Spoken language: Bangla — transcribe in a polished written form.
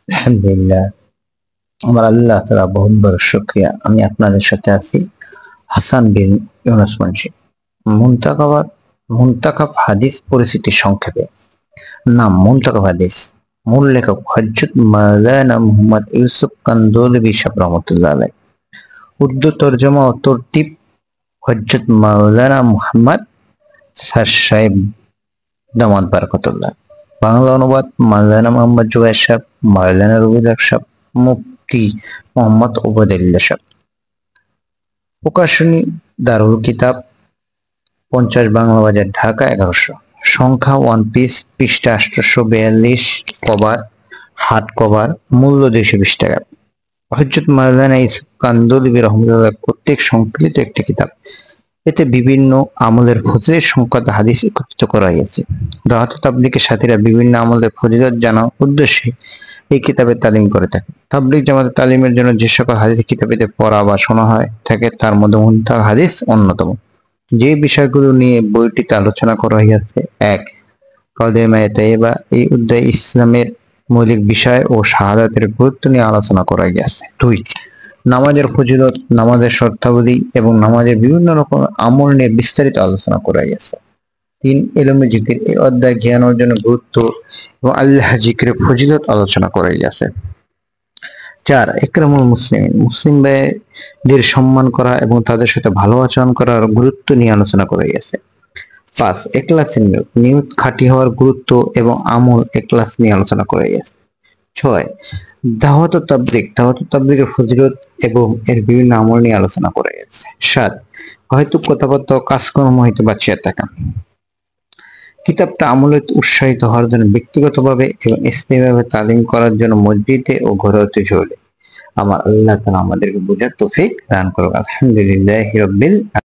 আলহামদুলিল্লাহ, আমার আল্লাহ তাআলা বহুত বড় শুকরিয়া। আমি আপনাদের সাথে আছি হাসান বিন ইউনুস মুন্সি। মুনতাকাবাত মুনতাকাব হাদিস পরিচিতি সংক্ষেপে। নাম মুনতাকাব হাদিস। মূল লেখক হযরত মাওলানা মুহাম্মদ ইউসুফ কান্দলবি সাহেব রহমাতুল্লাহ আলাইহ। উর্দু তরজমা ও তরতিব হযরত মাওলানা মুহাম্মদ সাহেব দামাত বারাকাতুল্লাহ। বাংলা অনুবাদ মাওলানা মোহাম্মদ জুবায়ের সাহেব, মাওলানা রুহুল হক সাহেব, মুফতি মোহাম্মদ উবাইদুল্লাহ সাহেব। প্রকাশনী দারুল কিতাব, 50 বাংলা বাজার, ঢাকা 1100। সংখ্যা 1 পিস, পৃষ্ঠা 842, কভার হার্ড কভার, মূল্য 220 টাকা। হযরত মাওলানা ইউসুফ কান্দলবি রহমাতুল্লাহ কর্তৃক সংকলিত একটি কিতাব। এতে বিভিন্ন আমলের ফজিলত সংক্রান্ত হাদিস একত্রিত করা হয়েছে। দাওয়াত ও তাবলীগের সাথীরা বিভিন্ন আমলের ফজিলত জানার উদ্দেশ্যে এই কিতাবের তালিম করে থাকে। তাবলীগ জামাতের তালিমের জন্য যে সকল হাদিস কিতাবেতে পড়া বা শোনা হয় থাকে তার মধ্যে মুনতাকাব হাদিস অন্যতম। যে বিষয়গুলো নিয়ে বইটিতে আলোচনা করা হয়েছে: 1. কালেমায়ে তাইয়্যিবা, এই অধ্যায়ে ইসলামের মৌলিক বিষয় ও শাহাদাতের গুরুত্ব নিয়ে আলোচনা করা গেছে। 2. নামাজের ফজিলত, নামাজের শর্তাবলী এবং নামাজের বিভিন্ন রকম আমল নিয়ে বিস্তারিত আলোচনা করা গেছে। 3. ইলমে জিকির, এই অধ্যায়ে জ্ঞান অর্জনের গুরুত্ব এবং আল্লাহ জিকিরের ফজিলত আলোচনা করা গেছে। 4. ইকরামুল মুসলিমিন, মুসলিম ভাইদের সম্মান করা এবং তাদের সাথে ভালো আচরণ করার গুরুত্ব নিয়ে আলোচনা করা গেছে। 5. ইখলাসের নিয়ত, নিয়ত খাঁটি হওয়ার গুরুত্ব এবং আমল ইখলাস নিয়ে আলোচনা করা গেছে। 6. দাওয়াত ও তাবলীগ, দাওয়াত ও তাবলীগের ফজিলত এবং এর বিভিন্ন আমল নিয়ে আলোচনা করা গেছে। 7. হয়তো কথাবার্তা ও কাজকর্ম হইতে বাঁচিয়া থাকা। কিতাবটা আমলে উৎসাহিত হওয়ার জন্য ব্যক্তিগতভাবে এবং ইসলামীভাবে তালিম করার জন্য মসজিদে ও ঘরে হতে জরুরি। আমার আল্লাহ তাআলা আমাদেরকে বুঝার তৌফিক দান করুন। আলহামদুলিল্লাহি রাব্বিল